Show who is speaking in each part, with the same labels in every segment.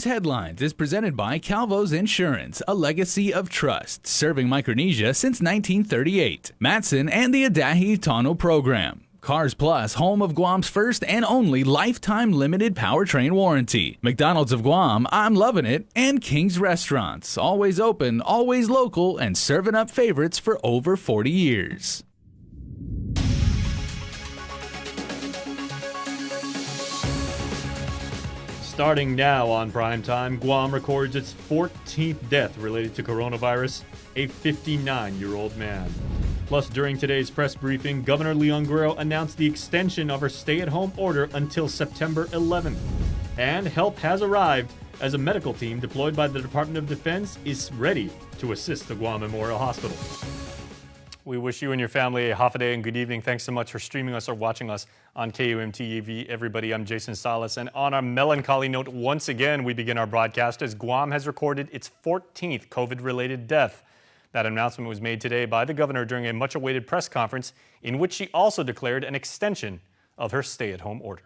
Speaker 1: News Headlines is presented by Calvo's Insurance, a legacy of trust, serving Micronesia since 1938. Matson and the Adahi Tano Program. Cars Plus, home of Guam's first and only lifetime limited powertrain warranty. McDonald's of Guam, I'm loving it. And King's Restaurants, always open, always local, and serving up favorites for over 40 years.
Speaker 2: Starting now on Primetime, Guam records its 14th death related to coronavirus, a 59-year-old man. Plus, during today's press briefing, Governor Leon Guerrero announced the extension of her stay-at-home order until September 11th. And help has arrived as a medical team deployed by the Department of Defense is ready to assist the Guam Memorial Hospital. We wish you and your family a hafa and good evening. Thanks so much for streaming us or watching us on KUAM TV. Everybody, I'm Jason Salas. And on a melancholy note, once again, we begin our broadcast as Guam has recorded its 14th COVID-related death. That announcement was made today by the governor during a much-awaited press conference in which she also declared an extension of her stay-at-home order.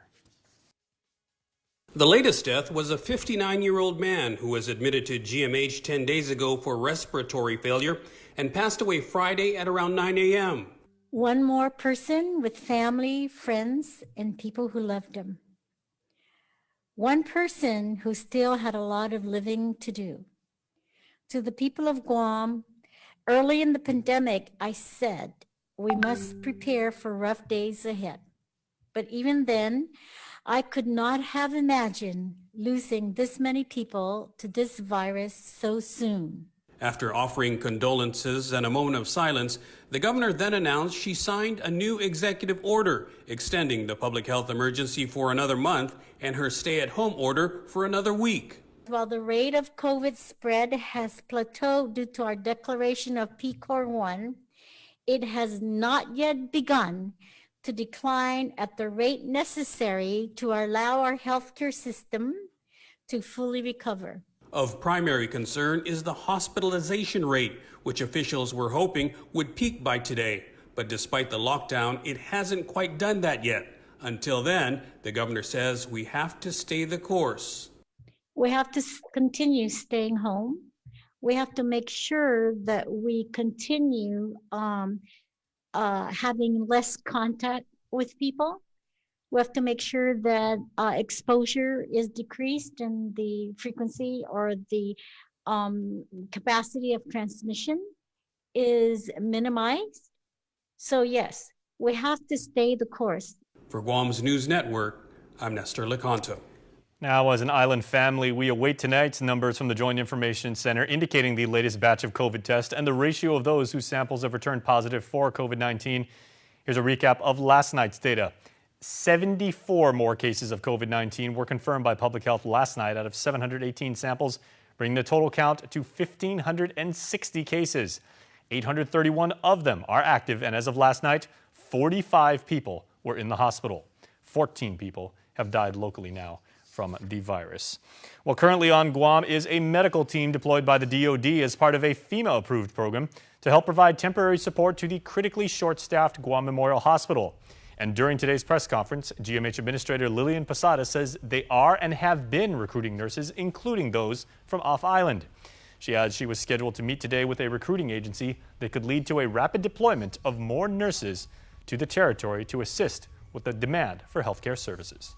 Speaker 3: The latest death was a 59-year-old man who was admitted to GMH 10 days ago for respiratory failure and passed away Friday at around 9 a.m.
Speaker 4: One more person with family, friends, and people who loved him. One person who still had a lot of living to do. To the people of Guam, early in the pandemic, I said, we must prepare for rough days ahead. But even then, I could not have imagined losing this many people to this virus so soon.
Speaker 3: After offering condolences and a moment of silence, the governor then announced she signed a new executive order extending the public health emergency for another month and her stay-at-home order for another week.
Speaker 4: While the rate of COVID spread has plateaued due to our declaration of PCOR 1, it has not yet begun to decline at the rate necessary to allow our healthcare system to fully recover.
Speaker 3: Of primary concern is the hospitalization rate, which officials were hoping would peak by today. But despite the lockdown, it hasn't quite done that yet. Until then, the governor says we have to stay the course.
Speaker 4: We have to continue staying home. We have to make sure that we continue having less contact with people. We have to make sure that exposure is decreased and the frequency or the capacity of transmission is minimized. So yes, we have to stay the course.
Speaker 3: For Guam's News Network, I'm Nestor Lecanto.
Speaker 2: Now, as an island family, we await tonight's numbers from the Joint Information Center indicating the latest batch of COVID tests and the ratio of those whose samples have returned positive for COVID-19. Here's a recap of last night's data. 74 more cases of COVID-19 were confirmed by public health last night out of 718 samples, bringing the total count to 1,560 cases. 831 of them are active, and as of last night, 45 people were in the hospital. 14 people have died locally now from the virus. Well, currently on Guam is a medical team deployed by the DoD as part of a FEMA-approved program to help provide temporary support to the critically short-staffed Guam Memorial Hospital. And during today's press conference, GMH Administrator Lillian Posada says they are and have been recruiting nurses, including those from off-island. She adds she was scheduled to meet today with a recruiting agency that could lead to a rapid deployment of more nurses to the territory to assist with the demand for healthcare services.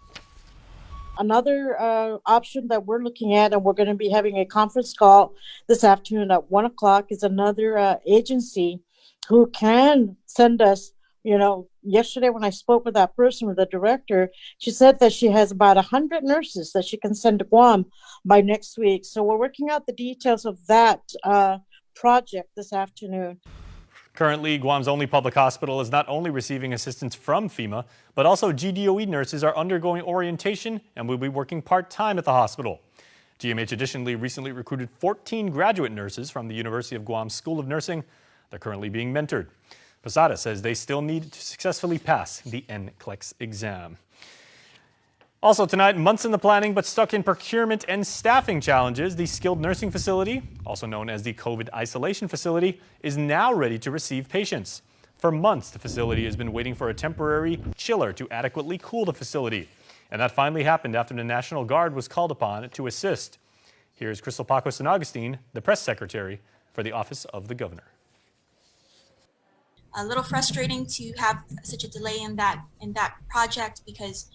Speaker 5: Another option that we're looking at, and we're going to be having a conference call this afternoon at 1 o'clock, is another agency who can send us. You know, yesterday when I spoke with that person, with the director, she said that she has about 100 nurses that she can send to Guam by next week. So we're working out the details of that project this afternoon.
Speaker 2: Currently, Guam's only public hospital is not only receiving assistance from FEMA, but also GDOE nurses are undergoing orientation and will be working part-time at the hospital. GMH additionally recently recruited 14 graduate nurses from the University of Guam School of Nursing. They're currently being mentored. Posada says they still need to successfully pass the NCLEX exam. Also tonight, months in the planning but stuck in procurement and staffing challenges, the skilled nursing facility, also known as the COVID isolation facility, is now ready to receive patients. For months, the facility has been waiting for a temporary chiller to adequately cool the facility. And that finally happened after the National Guard was called upon to assist. Here's Crystal Paco San Augustine, the press secretary for the Office of the Governor.
Speaker 6: A little frustrating to have such a delay in that project, because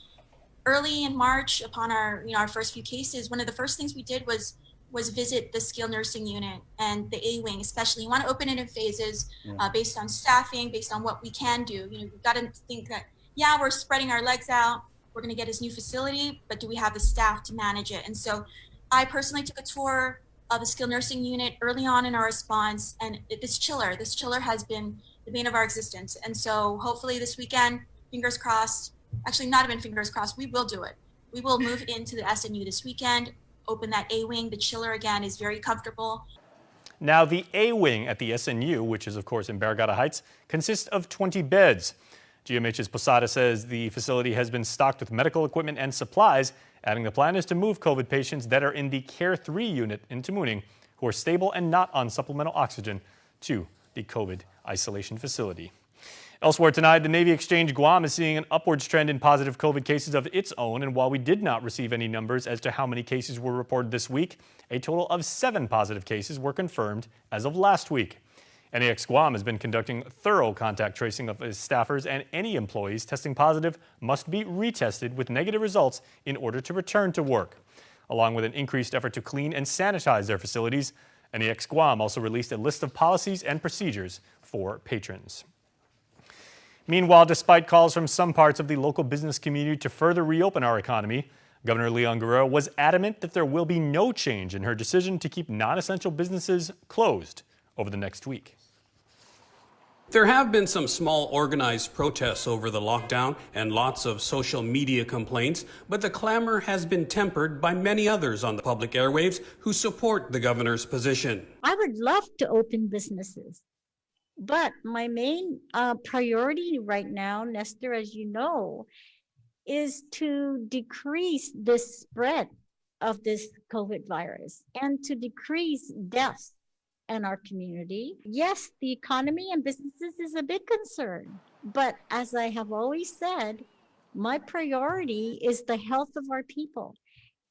Speaker 6: early in March, upon our first few cases, one of the first things we did was visit the skilled nursing unit and the A wing. Especially, you want to open it in phases based on staffing, based on what we can do. We've got to think that, yeah, we're spreading our legs out, we're going to get this new facility, but do we have the staff to manage it? And so I personally took a tour of the skilled nursing unit early on in our response, and this chiller has been the bane of our existence. And so hopefully this weekend, fingers crossed, actually not even fingers crossed, we will do it. We will move into the SNU this weekend, open that A wing. The chiller again is very comfortable.
Speaker 2: Now, the A wing at the SNU, which is of course in Barragata Heights, consists of 20 beds. GMH's Posada says the facility has been stocked with medical equipment and supplies, adding the plan is to move COVID patients that are in the Care 3 unit in Tamuning, who are stable and not on supplemental oxygen, to the COVID isolation facility. Elsewhere tonight, the Navy Exchange Guam is seeing an upwards trend in positive COVID cases of its own. And while we did not receive any numbers as to how many cases were reported this week, a total of 7 positive cases were confirmed as of last week. NAX Guam has been conducting thorough contact tracing of its staffers, and any employees testing positive must be retested with negative results in order to return to work. Along with an increased effort to clean and sanitize their facilities, NAX Guam also released a list of policies and procedures for patrons. Meanwhile, despite calls from some parts of the local business community to further reopen our economy, Governor Leon Guerrero was adamant that there will be no change in her decision to keep non-essential businesses closed over the next week.
Speaker 3: There have been some small organized protests over the lockdown and lots of social media complaints, but the clamor has been tempered by many others on the public airwaves who support the governor's position.
Speaker 4: I would love to open businesses, but my main priority right now, Nestor, as you know, is to decrease the spread of this COVID virus and to decrease deaths in our community. Yes, the economy and businesses is a big concern, but as I have always said, my priority is the health of our people.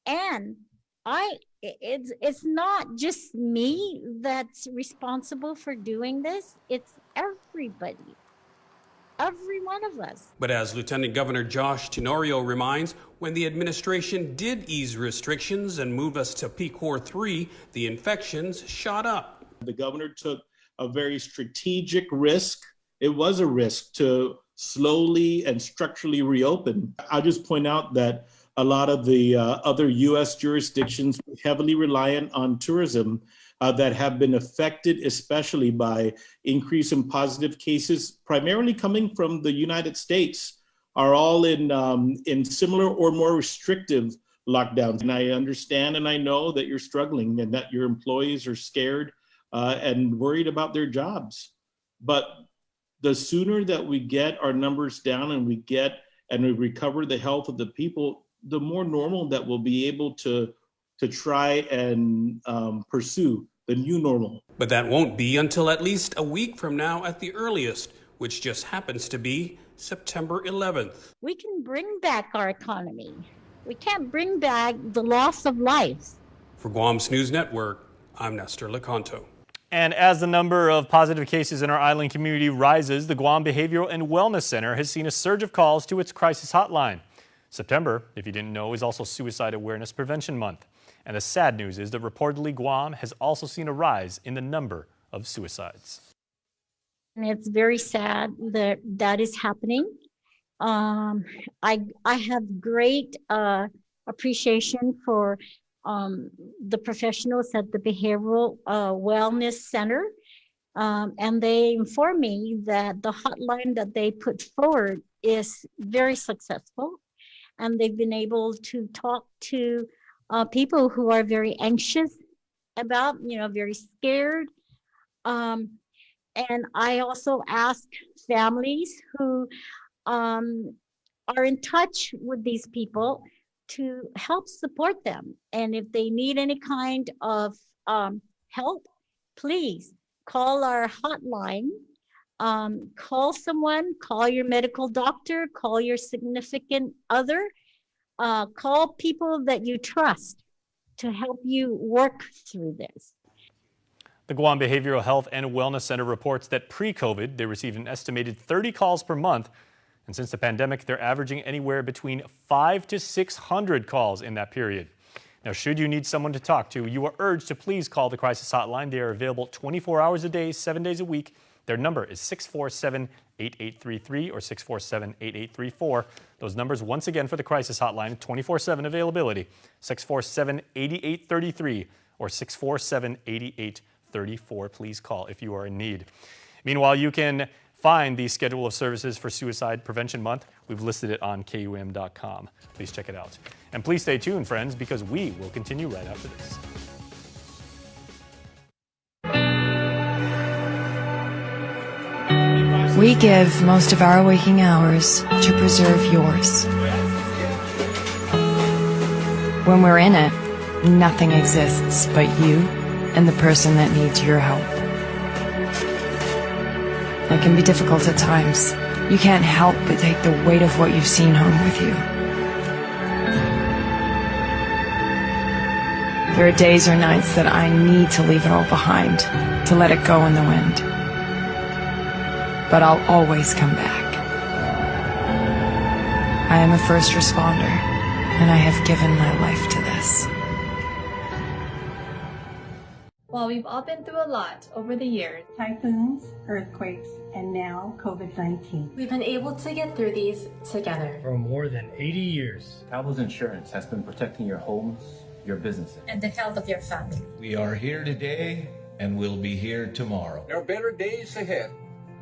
Speaker 4: And it's not just me that's responsible for doing this, it's everybody. Every one of us.
Speaker 3: But as Lieutenant Governor Josh Tenorio reminds, when the administration did ease restrictions and move us to PCOR 3, the infections shot up.
Speaker 7: The governor took a very strategic risk. It was a risk to slowly and structurally reopen. I'll just point out that a lot of the other U.S. jurisdictions heavily reliant on tourism that have been affected, especially by increase in positive cases, primarily coming from the United States, are all in similar or more restrictive lockdowns. And I understand and I know that you're struggling and that your employees are scared and worried about their jobs. But the sooner that we get our numbers down and we recover the health of the people, the more normal that we'll be able to try and pursue the new normal.
Speaker 3: But that won't be until at least a week from now at the earliest, which just happens to be September 11th.
Speaker 4: We can bring back our economy. We can't bring back the loss of lives.
Speaker 3: For Guam's News Network, I'm Nestor Lecanto.
Speaker 2: And as the number of positive cases in our island community rises, the Guam Behavioral and Wellness Center has seen a surge of calls to its crisis hotline. September, if you didn't know, is also Suicide Awareness Prevention Month. And the sad news is that reportedly Guam has also seen a rise in the number of suicides.
Speaker 4: And it's very sad that that is happening. I have great appreciation for the professionals at the Behavioral Wellness Center. And they inform me that the hotline that they put forward is very successful. And they've been able to talk to people who are very anxious about, very scared. And I also ask families who are in touch with these people to help support them. And if they need any kind of help, please call our hotline. Call someone, call your medical doctor, call your significant other, call people that you trust to help you work through this.
Speaker 2: The Guam Behavioral Health and Wellness Center reports that pre-COVID, they received an estimated 30 calls per month. And since the pandemic, they're averaging anywhere between 500 to 600 calls in that period. Now, should you need someone to talk to, you are urged to please call the crisis hotline. They are available 24 hours a day, 7 days a week. Their number is 647-8833 or 647-8834. Those numbers, once again, for the crisis hotline, 24/7 availability, 647-8833 or 647-8834. Please call if you are in need. Meanwhile, you can find the schedule of services for Suicide Prevention Month. We've listed it on KUAM.com. Please check it out. And please stay tuned, friends, because we will continue right after this.
Speaker 8: We give most of our waking hours to preserve yours. When we're in it, nothing exists but you and the person that needs your help. It can be difficult at times. You can't help but take the weight of what you've seen home with you. There are days or nights that I need to leave it all behind, to let it go in the wind. But I'll always come back. I am a first responder, and I have given my life to this.
Speaker 9: While we've all been through a lot over the years,
Speaker 10: typhoons, earthquakes, and now COVID-19,
Speaker 9: we've been able to get through these together.
Speaker 11: For more than 80 years, KUAM Insurance has been protecting your homes, your businesses,
Speaker 9: And the health of your family.
Speaker 12: We are here today and we'll be here tomorrow.
Speaker 13: There are better days ahead.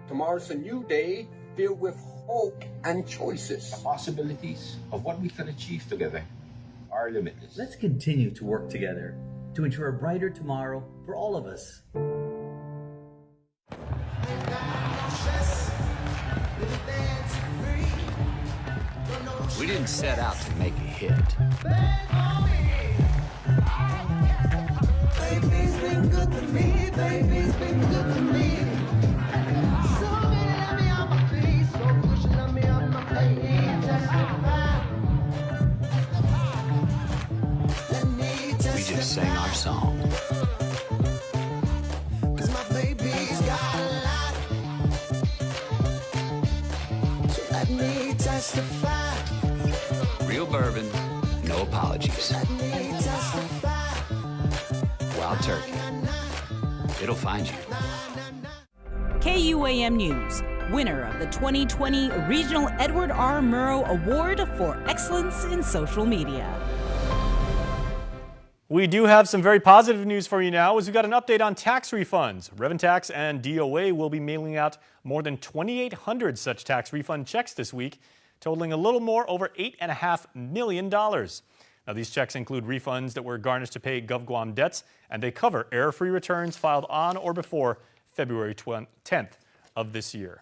Speaker 13: Tomorrow's a new day filled with hope and choices.
Speaker 14: The possibilities of what we can achieve together are limitless.
Speaker 15: Let's continue to work together to ensure a brighter tomorrow for all of us.
Speaker 16: We didn't set out to make a hit.
Speaker 17: Baby's been good to me, baby's been good to me. So many let me on my feet, so push let me on my feet.
Speaker 16: We just sang our song.
Speaker 17: Cause my baby's got a lot. So let me testify.
Speaker 16: Real bourbon, no apologies.
Speaker 17: Let me testify.
Speaker 16: Wild turkey. It'll find you.
Speaker 18: KUAM News, winner of the 2020 Regional Edward R. Murrow Award for Excellence in Social Media.
Speaker 2: We do have some very positive news for you now, as we've got an update on tax refunds. Reventax and DOA will be mailing out more than 2,800 such tax refund checks this week, totaling a little more over $8.5 million. Now, these checks include refunds that were garnished to pay GovGuam debts, and they cover error-free returns filed on or before February 10th of this year.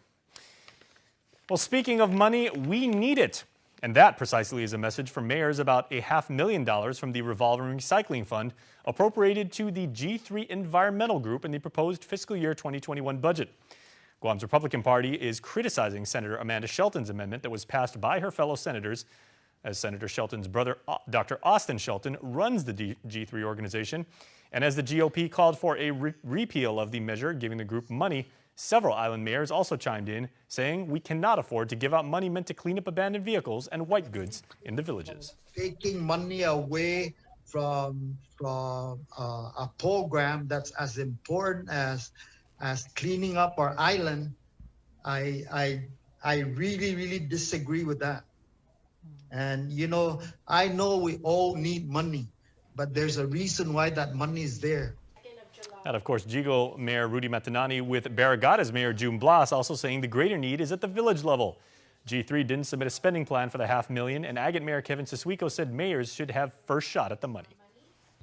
Speaker 2: Well, speaking of money, we need it. And that precisely is a message from mayors about $500,000 from the Revolving Recycling Fund appropriated to the G3 Environmental Group in the proposed fiscal year 2021 budget. Guam's Republican Party is criticizing Senator Amanda Shelton's amendment that was passed by her fellow senators, as Senator Shelton's brother, Dr. Austin Shelton, runs the G3 organization. And as the GOP called for a repeal of the measure, giving the group money, several island mayors also chimed in, saying we cannot afford to give out money meant to clean up abandoned vehicles and white goods in the villages.
Speaker 19: Taking money away from a program that's as important as cleaning up our island, I really disagree with that. And you know, I know we all need money, but there's a reason why that money is there.
Speaker 2: And of course, Jigo Mayor Rudy Matanani with Barragadas Mayor June Blas also saying the greater need is at the village level. G3 didn't submit a spending plan for the $500,000, and Agate Mayor Kevin Siswico said mayors should have first shot at the money.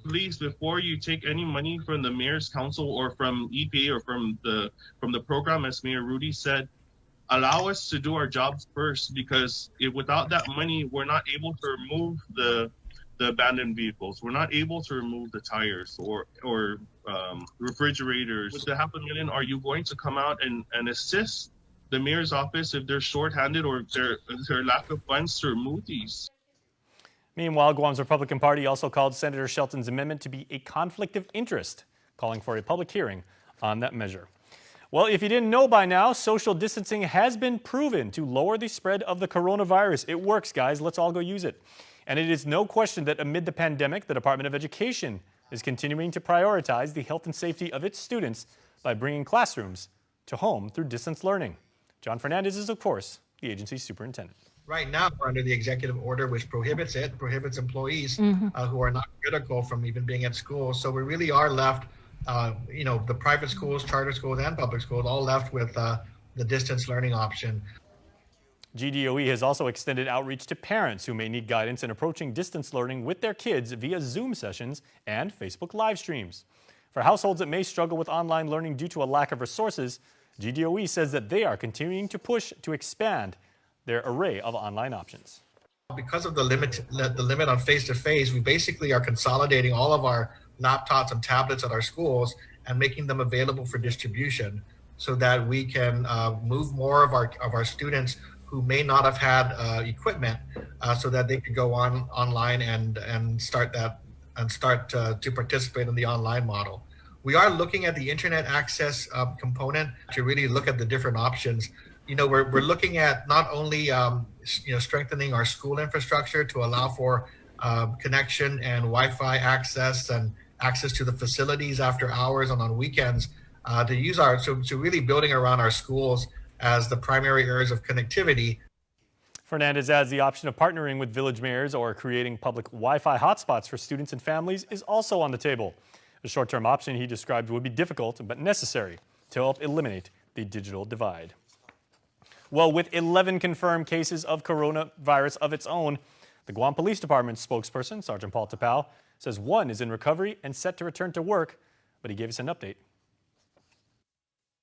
Speaker 20: Please, before you take any money from the mayor's council or from EPA or from the program, as Mayor Rudy said, allow us to do our jobs first, because without that money, we're not able to remove the abandoned vehicles. We're not able to remove the tires or refrigerators. With the $500,000, are you going to come out and assist the mayor's office if they're shorthanded or their lack of funds to remove these?
Speaker 2: Meanwhile, Guam's Republican Party also called Senator Shelton's amendment to be a conflict of interest, calling for a public hearing on that measure. Well, if you didn't know by now, social distancing has been proven to lower the spread of the coronavirus. It works, guys. Let's all go use it. And it is no question that amid the pandemic, the Department of Education is continuing to prioritize the health and safety of its students by bringing classrooms to home through distance learning. John Fernandez is, of course, the agency's superintendent.
Speaker 21: Right now, we're under the executive order, which prohibits employees who are not critical from even being at school. So we really are left, the private schools, charter schools, and public schools, all left with the distance learning option.
Speaker 2: GDOE has also extended outreach to parents who may need guidance in approaching distance learning with their kids via Zoom sessions and Facebook live streams. For households that may struggle with online learning due to a lack of resources, GDOE says that they are continuing to push to expand their array of online options.
Speaker 21: Because of the limit on face-to-face, we basically are consolidating all of our laptops and tablets at our schools and making them available for distribution so that we can move more of our students who may not have had equipment so that they could go online and start to participate in the online model. We are looking at the internet access component to really look at the different options. We're looking at not only strengthening our school infrastructure to allow for connection and Wi-Fi access and access to the facilities after hours and on weekends to really building around our schools as the primary areas of connectivity.
Speaker 2: Fernandez adds the option of partnering with village mayors or creating public Wi-Fi hotspots for students and families is also on the table. A short-term option he described would be difficult but necessary to help eliminate the digital divide. Well, with 11 confirmed cases of coronavirus of its own, the Guam Police Department spokesperson, Sergeant Paul Tapao, says one is in recovery and set to return to work, but he gave us an update.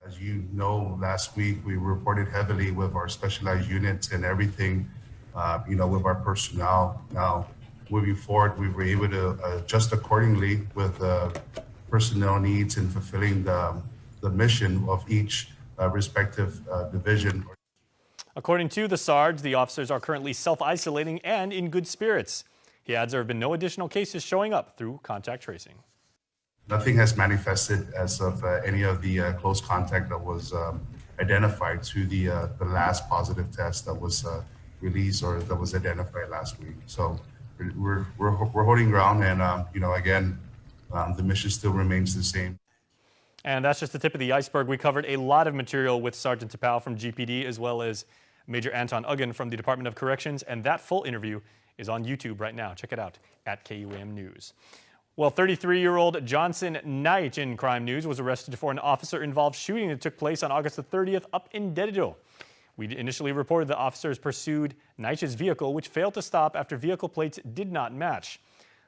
Speaker 22: As you know, last week we reported heavily with our specialized units and everything, with our personnel. Now, moving forward, we were able to adjust accordingly with personnel needs and fulfilling the mission of each respective division.
Speaker 2: According to the Sarge, the officers are currently self-isolating and in good spirits. He adds there have been no additional cases showing up through contact tracing.
Speaker 22: Nothing has manifested as of any of the close contact that was identified to the last positive test that was released or that was identified last week. So we're holding ground, and again, the mission still remains the same.
Speaker 2: And that's just the tip of the iceberg. We covered a lot of material with Sergeant Tapao from GPD as well as Major Anton Uggan from the Department of Corrections, and that full interview is on YouTube right now. Check it out at KUAM News. Well, 33-year-old Johnson Knight in crime news was arrested for an officer-involved shooting that took place on August the 30th up in Dedido. We initially reported the officers pursued Knight's vehicle, which failed to stop after vehicle plates did not match.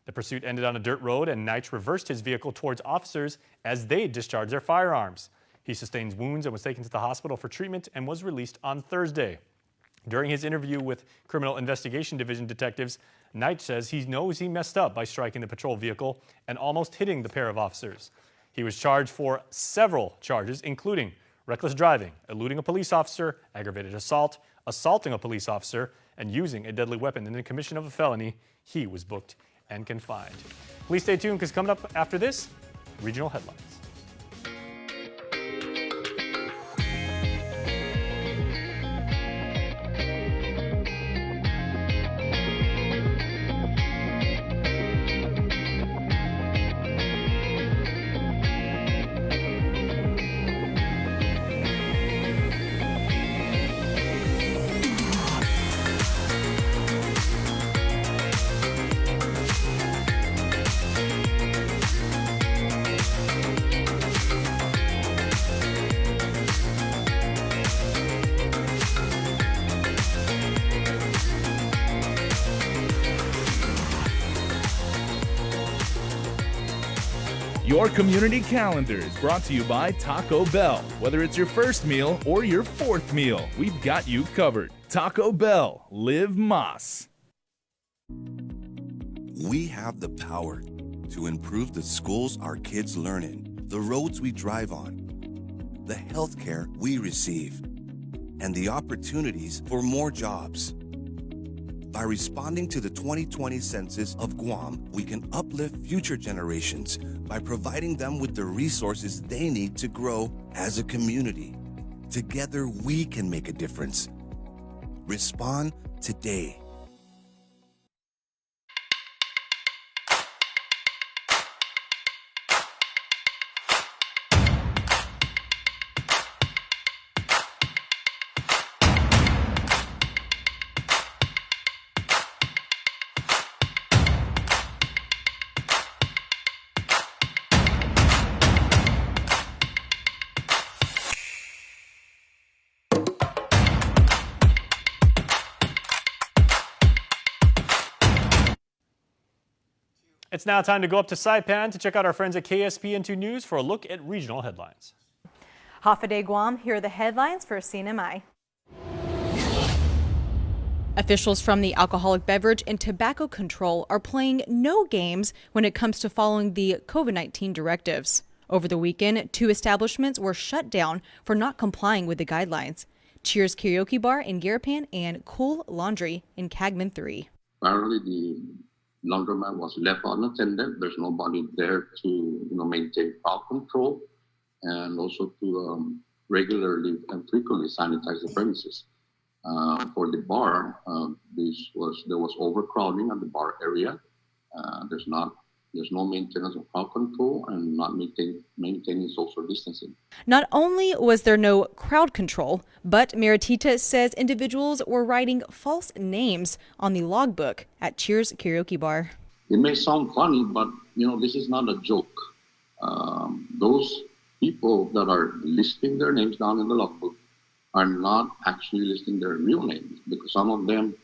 Speaker 2: The pursuit ended on a dirt road, and Knight reversed his vehicle towards officers as they discharged their firearms. He sustained wounds and was taken to the hospital for treatment and was released on Thursday. During his interview with Criminal Investigation Division detectives, Knight says he knows he messed up by striking the patrol vehicle and almost hitting the pair of officers. He was charged for several charges, including reckless driving, eluding a police officer, aggravated assault, assaulting a police officer, and using a deadly weapon in the commission of a felony. He was booked and confined. Please stay tuned, because coming up after this, regional headlines.
Speaker 1: Your community calendar is brought to you by Taco Bell. Whether it's your first meal or your fourth meal, we've got you covered. Taco Bell, live Mas.
Speaker 23: We have the power to improve the schools our kids learn in, the roads we drive on, the healthcare we receive, and the opportunities for more jobs. By responding to the 2020 census of Guam, we can uplift future generations by providing them with the resources they need to grow as a community. Together, we can make a difference. Respond today.
Speaker 2: It's now time to go up to Saipan to check out our friends at KSPN2 News for a look at regional headlines.
Speaker 5: Hafa Guam, here are the headlines for CNMI.
Speaker 18: Officials from the Alcoholic Beverage and Tobacco Control are playing no games when it comes to following the COVID-19 directives. Over the weekend, 2 establishments were shut down for not complying with the guidelines. Cheers Karaoke Bar in Garapan and Cool Laundry in Cagman 3.
Speaker 14: Apparently, the laundromat was left unattended. There's nobody there to maintain crowd control and also to regularly and frequently sanitize the premises. For the bar, there was overcrowding at the bar area. There's no maintenance of crowd control and not maintaining social distancing.
Speaker 18: Not only was there no crowd control, but Maritita says individuals were writing false names on the logbook at Cheers Karaoke Bar.
Speaker 14: It may sound funny, but this is not a joke. Those people that are listing their names down in the logbook are not actually listing their real names, because some of them,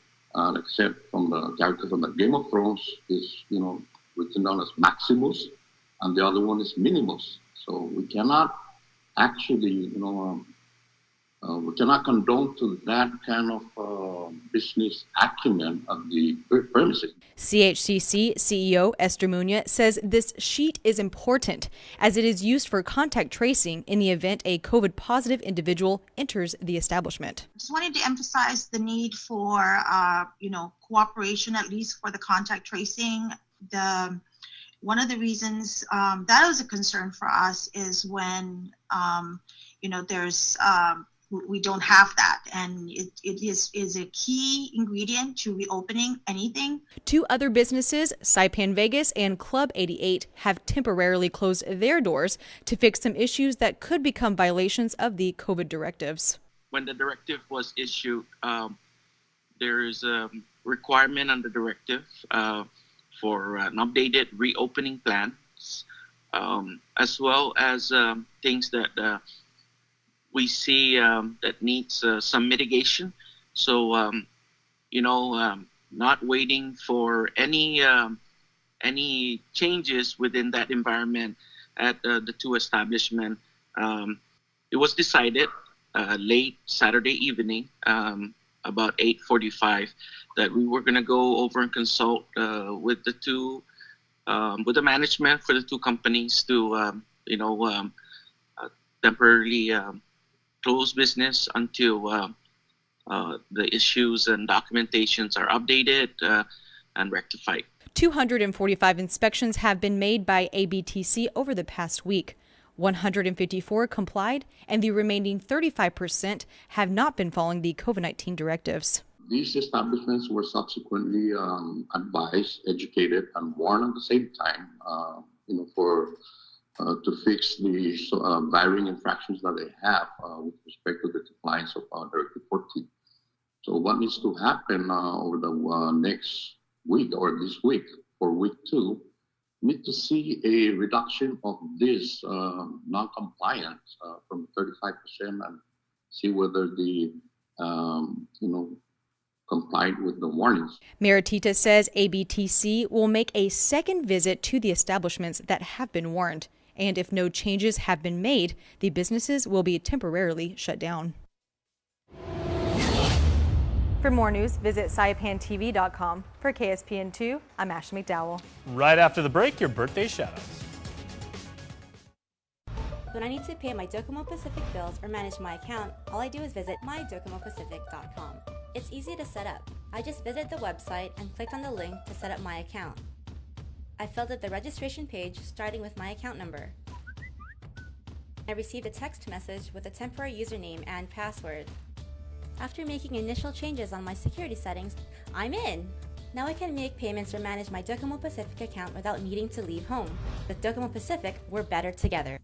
Speaker 14: except from the character from the Game of Thrones, is written down as Maximus, and the other one is Minimus. So we cannot actually, we cannot condone to that kind of business acumen of the premises.
Speaker 18: CHCC CEO Esther Muña says this sheet is important as it is used for contact tracing in the event a COVID-positive individual enters the establishment.
Speaker 6: Just wanted to emphasize the need for, cooperation, at least for the contact tracing. One of the reasons that was a concern for us is when, there's we don't have that, and it is a key ingredient to reopening anything.
Speaker 18: 2 other businesses, Saipan Vegas and Club 88, have temporarily closed their doors to fix some issues that could become violations of the COVID directives.
Speaker 7: When the directive was issued, there is a requirement under the directive for an updated reopening plans, as well as things that we see that needs some mitigation. So, not waiting for any changes within that environment at the 2 establishments. It was decided late Saturday evening, about 8:45, that we were going to go over and consult with the management for the 2 companies to, temporarily close business until the issues and documentations are updated and rectified.
Speaker 18: 245 inspections have been made by ABTC over the past week. 154 complied, and the remaining 35% have not been following the COVID-19 directives.
Speaker 14: These establishments were subsequently advised, educated, and warned at the same time, to fix the varying infractions that they have with respect to the compliance of Directive 14. So what needs to happen over the next week or this week for week 2, we need to see a reduction of this non-compliance from 35% and see whether the complied with the warnings.
Speaker 18: Maritita says ABTC will make a second visit to the establishments that have been warned. And if no changes have been made, the businesses will be temporarily shut down.
Speaker 5: For more news, visit saipantv.com. For KSPN2, I'm Ashley McDowell.
Speaker 2: Right after the break, your birthday shoutouts.
Speaker 24: When I need to pay my Docomo Pacific bills or manage my account, all I do is visit mydocomopacific.com. It's easy to set up. I just visited the website and clicked on the link to set up my account. I filled out the registration page starting with my account number. I received a text message with a temporary username and password. After making initial changes on my security settings, I'm in! Now I can make payments or manage my Docomo Pacific account without needing to leave home. With Docomo Pacific, we're better together.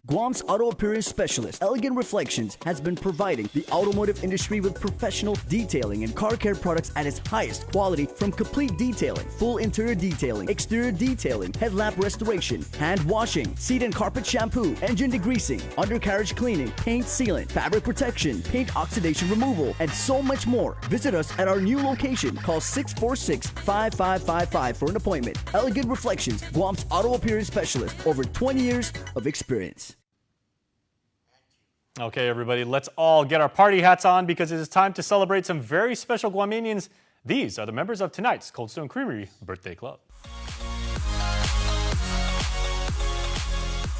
Speaker 3: Guam's auto appearance specialist, Elegant Reflections, has been providing the automotive industry with professional detailing and car care products at its highest quality, from complete detailing, full interior detailing, exterior detailing, headlamp restoration, hand washing, seat and carpet shampoo, engine degreasing, undercarriage cleaning, paint sealant, fabric protection, paint oxidation removal, and so much more. Visit us at our new location. Call 646-5555 for an appointment. Elegant Reflections, Guam's auto appearance specialist, over 20 years of experience.
Speaker 2: Okay, everybody, let's all get our party hats on because it is time to celebrate some very special Guamanians. These are the members of tonight's Cold Stone Creamery Birthday Club.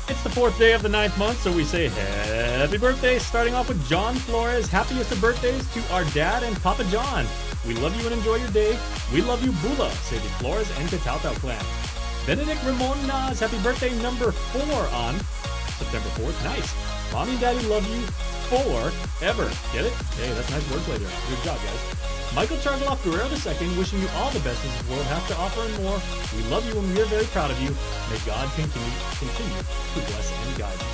Speaker 2: It's the 4th day of the 9th month, so we say happy birthday, starting off with John Flores. Happiest of birthdays to our dad and Papa John. We love you and enjoy your day. We love you, Bula, say the Flores and Cataltao clan. Benedict Ramon Nas, happy birthday number 4 on September 4th. Nice. Mommy and Daddy love you forever. Get it? Hey, that's nice wordplay there. Good job, guys. Michael Chargaloff Guerrero II, wishing you all the best as this world has to offer and more. We love you and we are very proud of you. May God continue to bless and guide you.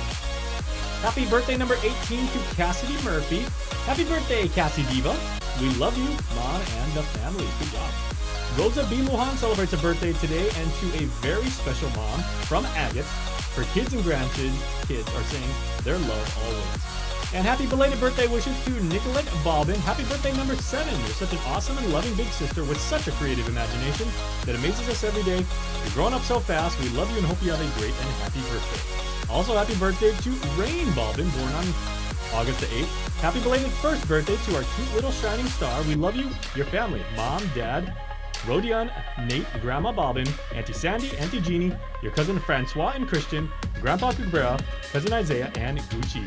Speaker 2: Happy birthday number 18 to Cassidy Murphy. Happy birthday, Cassie Diva. We love you, Mom and the family. Good job. Rosa B. Lujan celebrates a birthday today, and to a very special mom from Agate. Her kids and grandkids are saying their love always. And happy belated birthday wishes to Nicolette Bobbin. Happy birthday number 7. You're such an awesome and loving big sister with such a creative imagination that amazes us every day. You're growing up so fast. We love you and hope you have a great and happy birthday. Also, happy birthday to Rain Bobbin, born on August the 8th. Happy belated first birthday to our cute little shining star. We love you, your family, Mom, Dad, Rodion, Nate, Grandma Bobbin, Auntie Sandy, Auntie Jeannie, your cousin Francois and Christian, Grandpa Cabrera, cousin Isaiah, and Gucci.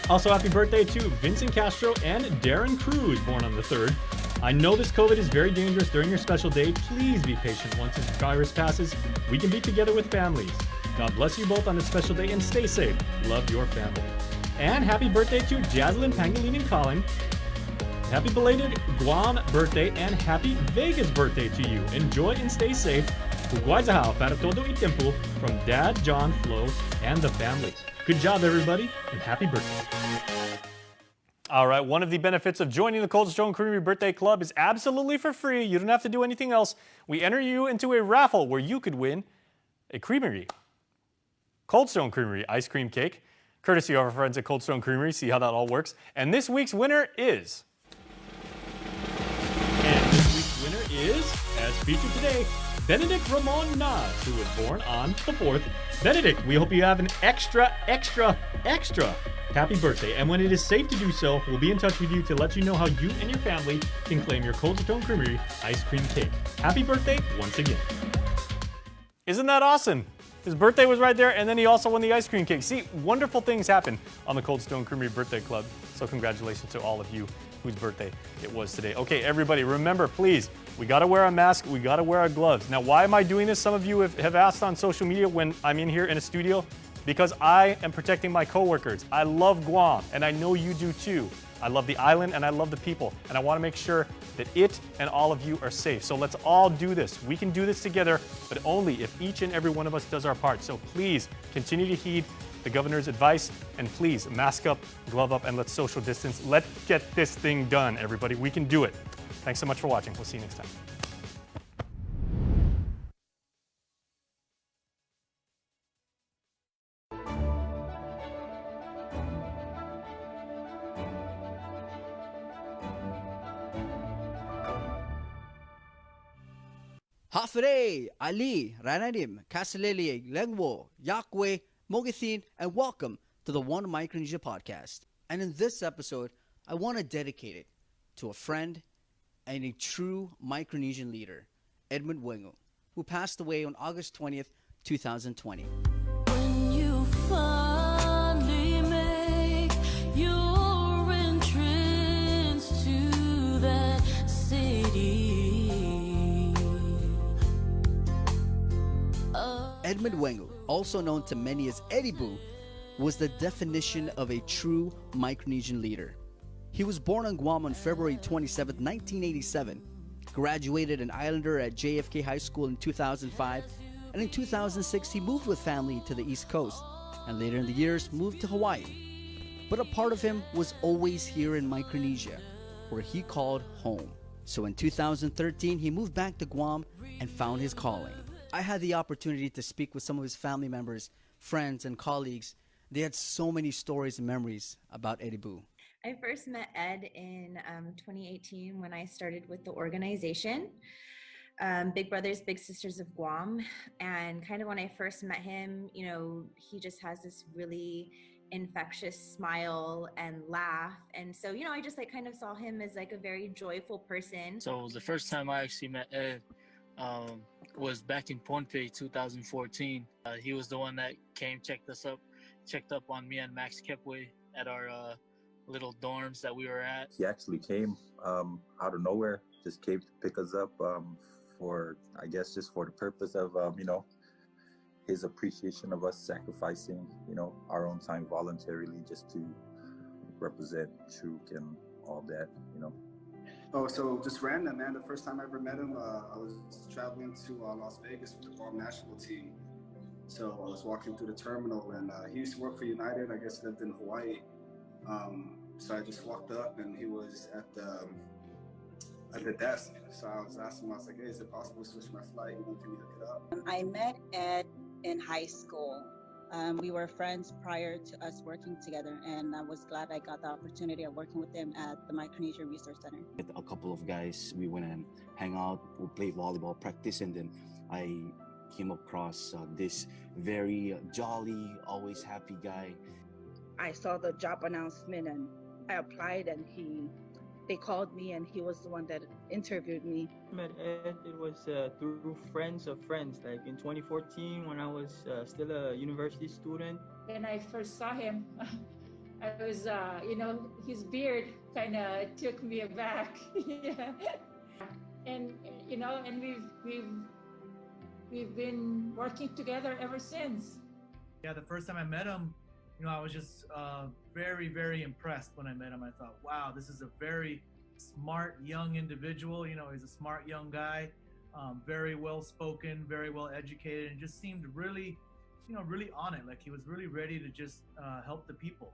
Speaker 2: Also, happy birthday to Vincent Castro and Darren Cruz, born on the 3rd. I know this COVID is very dangerous during your special day. Please be patient once this virus passes. We can be together with families. God bless you both on this special day and stay safe. Love, your family. And happy birthday to Jaslyn, Pangolin, and Colin. Happy belated Guam birthday and happy Vegas birthday to you. Enjoy and stay safe. Huguaizahao para todo y tiempo from Dad, John, Flo, and the family. Good job, everybody, and happy birthday. All right, one of the benefits of joining the Cold Stone Creamery Birthday Club is absolutely for free. You don't have to do anything else. We enter you into a raffle where you could win a creamery, Cold Stone Creamery ice cream cake, courtesy of our friends at Cold Stone Creamery. See how that all works. And this week's winner is... is, as featured today, Benedict Ramon Nas, who was born on the 4th. Benedict, we hope you have an extra happy birthday. And when it is safe to do so, we'll be in touch with you to let you know how you and your family can claim your Cold Stone Creamery ice cream cake. Happy birthday once again. Isn't that awesome? His birthday was right there, and then he also won the ice cream cake. See, wonderful things happen on the Cold Stone Creamery Birthday Club. So congratulations to all of you whose birthday it was today. Okay, everybody, remember, please, we got to wear a mask. We got to wear our gloves. Now, why am I doing this? Some of you have asked on social media when I'm in here in a studio, because I am protecting my coworkers. I love Guam, and I know you do too. I love the island, and I love the people, and I want to make sure that it and all of you are safe. So let's all do this. We can do this together, but only if each and every one of us does our part. So please continue to heed the governor's advice, and please mask up, glove up, and let's social distance. Let's get this thing done, everybody. We can do it. Thanks so much for watching. We'll see you next time.
Speaker 3: Hafere, Ali, Ranadim, Kasilele, Lengwo, Yakwe, Mogathin, and welcome to the One Micronesia podcast. And in this episode, I want to dedicate it to a friend and a true Micronesian leader, Edmund Wengu, who passed away on August 20th, 2020.
Speaker 17: When you finally make your entrance to that city
Speaker 3: Edmund Wengu, also known to many as Eddie Boo, was the definition of a true Micronesian leader. He was born on Guam on February 27, 1987, graduated an Islander at JFK High School in 2005, and in 2006 he moved with family to the East Coast, and later in the years moved to Hawaii. But a part of him was always here in Micronesia, where he called home. So in 2013 he moved back to Guam and found his calling. I had the opportunity to speak with some of his family members, friends, and colleagues. They had so many stories and memories about Eddie Boo.
Speaker 4: I first met Ed in 2018 when I started with the organization, Big Brothers Big Sisters of Guam. And kind of when I first met him, you know, he just has this really infectious smile and laugh. And so, you know, I just like kind of saw him as like a very joyful person.
Speaker 8: So the first time I actually met Ed was back in Pohnpei 2014. He was the one that came, checked up on me and Max Kepway at our little dorms that we were at.
Speaker 10: He actually came out of nowhere, just came to pick us up for, I guess, just for the purpose of, you know, his appreciation of us sacrificing, you know, our own time voluntarily just to represent Truk and all that, you know.
Speaker 11: Oh, so just random, man. The first time I ever met him, I was traveling to Las Vegas with the Guam national team. So I was walking through the terminal, and he used to work for United. I guess lived in Hawaii. So I just walked up, and he was at the desk. So I was asking him, I was like, "Hey, is it possible to switch my flight? You know, can you hook it up?"
Speaker 25: I met Ed in high school. We were friends prior to us working together, and I was glad I got the opportunity of working with him at the Micronesia Resource Center.
Speaker 26: With a couple of guys, we went and hang out, we played volleyball practice, and then I came across this very jolly, always happy guy.
Speaker 25: I saw the job announcement and I applied, and they called me, and he was the one that interviewed me.
Speaker 27: I met Ed, it was through friends of friends, like in 2014 when I was still a university student.
Speaker 28: When I first saw him, I was, you know, his beard kind of took me aback. Yeah. And, you know, and we've been working together ever since.
Speaker 29: Yeah, the first time I met him, you know, I was just very, very impressed when I met him. I thought, wow, this is a very smart young individual. You know, he's a smart young guy, very well spoken, very well educated, and just seemed really, you know, really on it. Like he was really ready to just help the people.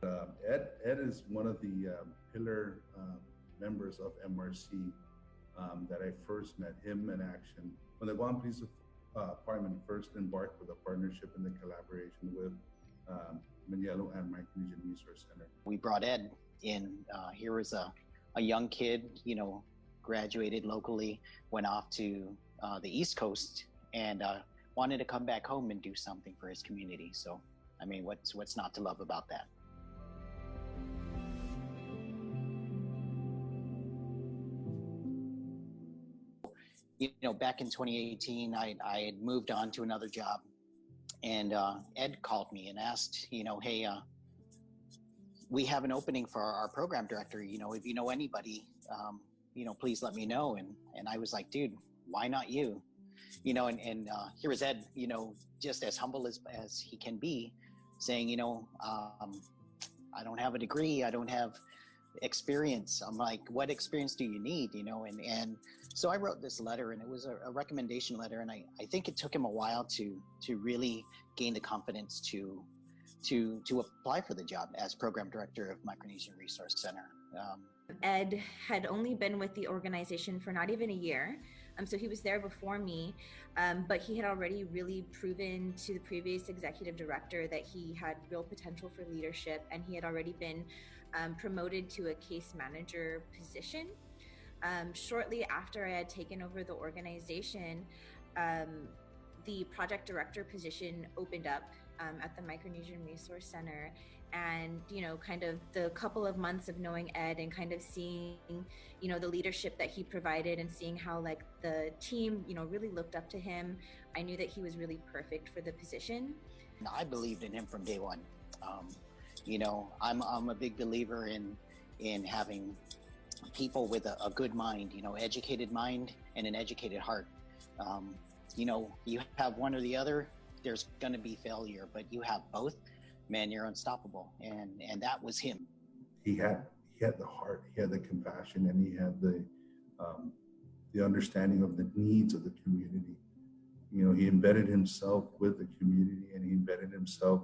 Speaker 22: Ed is one of the pillar members of MRC that I first met him in action when the Guam Police Department first embarked with a partnership and the collaboration with Manielo and Micronesian Resource Center.
Speaker 16: We brought Ed in. Here was a young kid, you know, graduated locally, went off to the East Coast, and wanted to come back home and do something for his community. So, I mean, what's not to love about that? You know, back in 2018, I had moved on to another job. And Ed called me and asked, you know, hey, we have an opening for our program director. You know, if you know anybody, you know, please let me know. And I was like, dude, why not you? You know, and here was Ed, you know, just as humble as he can be, saying, you know, I don't have a degree, I don't have experience. I'm like, what experience do you need? You know, and so I wrote this letter, and it was a recommendation letter, and I think it took him a while to really gain the confidence to apply for the job as program director of Micronesian Resource Center.
Speaker 4: Ed had only been with the organization for not even a year, so he was there before me, but he had already really proven to the previous executive director that he had real potential for leadership, and he had already been promoted to a case manager position. Shortly after I had taken over the organization, the project director position opened up at the Micronesian Resource Center. And, you know, kind of the couple of months of knowing Ed and kind of seeing, you know, the leadership that he provided and seeing how like the team, you know, really looked up to him, I knew that he was really perfect for the position.
Speaker 16: I believed in him from day one. You know, I'm a big believer in having people with a good mind, you know, educated mind and an educated heart. You know, you have one or the other, there's going to be failure, but you have both, man, you're unstoppable. And that was him.
Speaker 22: He had the heart, he had the compassion, and he had the understanding of the needs of the community. You know, he embedded himself with the community, and he embedded himself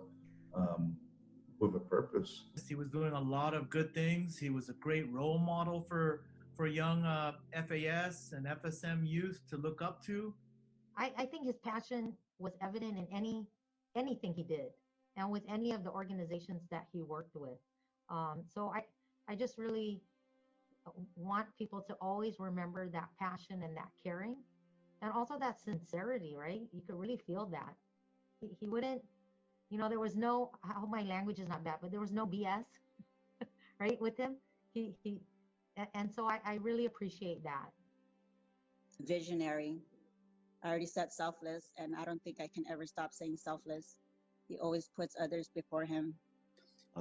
Speaker 22: with a purpose.
Speaker 29: He was doing a lot of good things. He was a great role model for young FAS and FSM youth to look up to.
Speaker 1: I think his passion was evident in anything he did, and with any of the organizations that he worked with. So I just really want people to always remember that passion and that caring, and also that sincerity, right? You could really feel that. He wouldn't, you know, there was no, I hope my language is not bad, but there was no BS, right, with him. And so I really appreciate that.
Speaker 25: Visionary. I already said selfless, and I don't think I can ever stop saying selfless. He always puts others before him.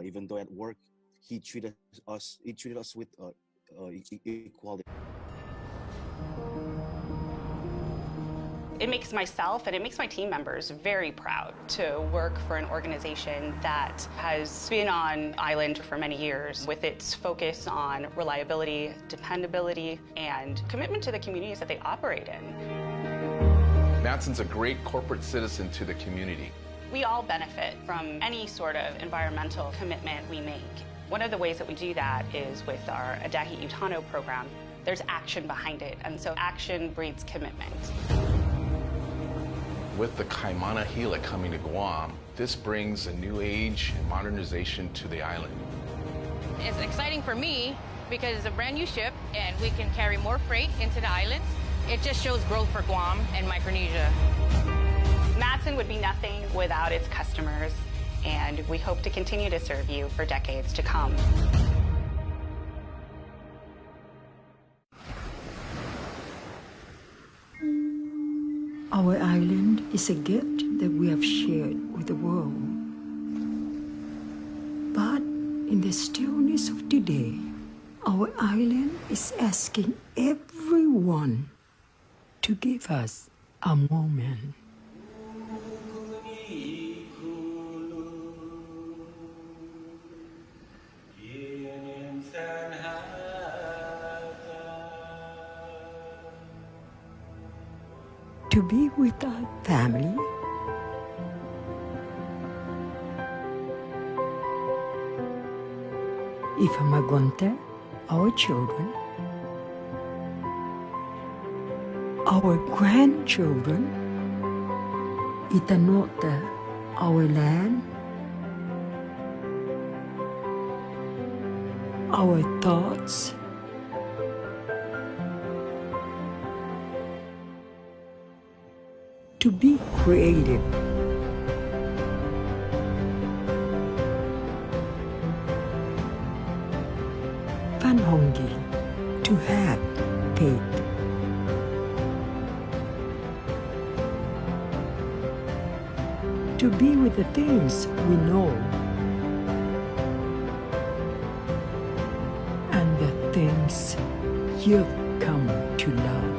Speaker 26: Even though at work, he treated us with equality.
Speaker 9: It makes myself and it makes my team members very proud to work for an organization that has been on island for many years with its focus on reliability, dependability, and commitment to the communities that they operate in.
Speaker 12: Matson's a great corporate citizen to the community.
Speaker 9: We all benefit from any sort of environmental commitment we make. One of the ways that we do that is with our Adahi Utano program. There's action behind it, and so action breeds commitment.
Speaker 12: With the Kaimana Gila coming to Guam, this brings a new age and modernization to the island.
Speaker 13: It's exciting for me because it's a brand new ship and we can carry more freight into the island. It just shows growth for Guam and Micronesia.
Speaker 9: Matson would be nothing without its customers, and we hope to continue to serve you for decades to come.
Speaker 15: Our island is a gift that we have shared with the world. But in the stillness of today, our island is asking everyone to give us a moment. To be with our family, Ifamagonte, our children, our grandchildren, Itanota, our land, our thoughts, to be creative. Fanhongi, to have faith. To be with the things we know and the things you've come to love.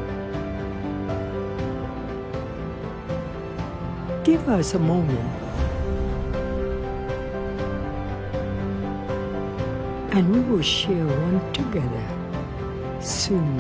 Speaker 15: Give us a moment, and we will share one together soon.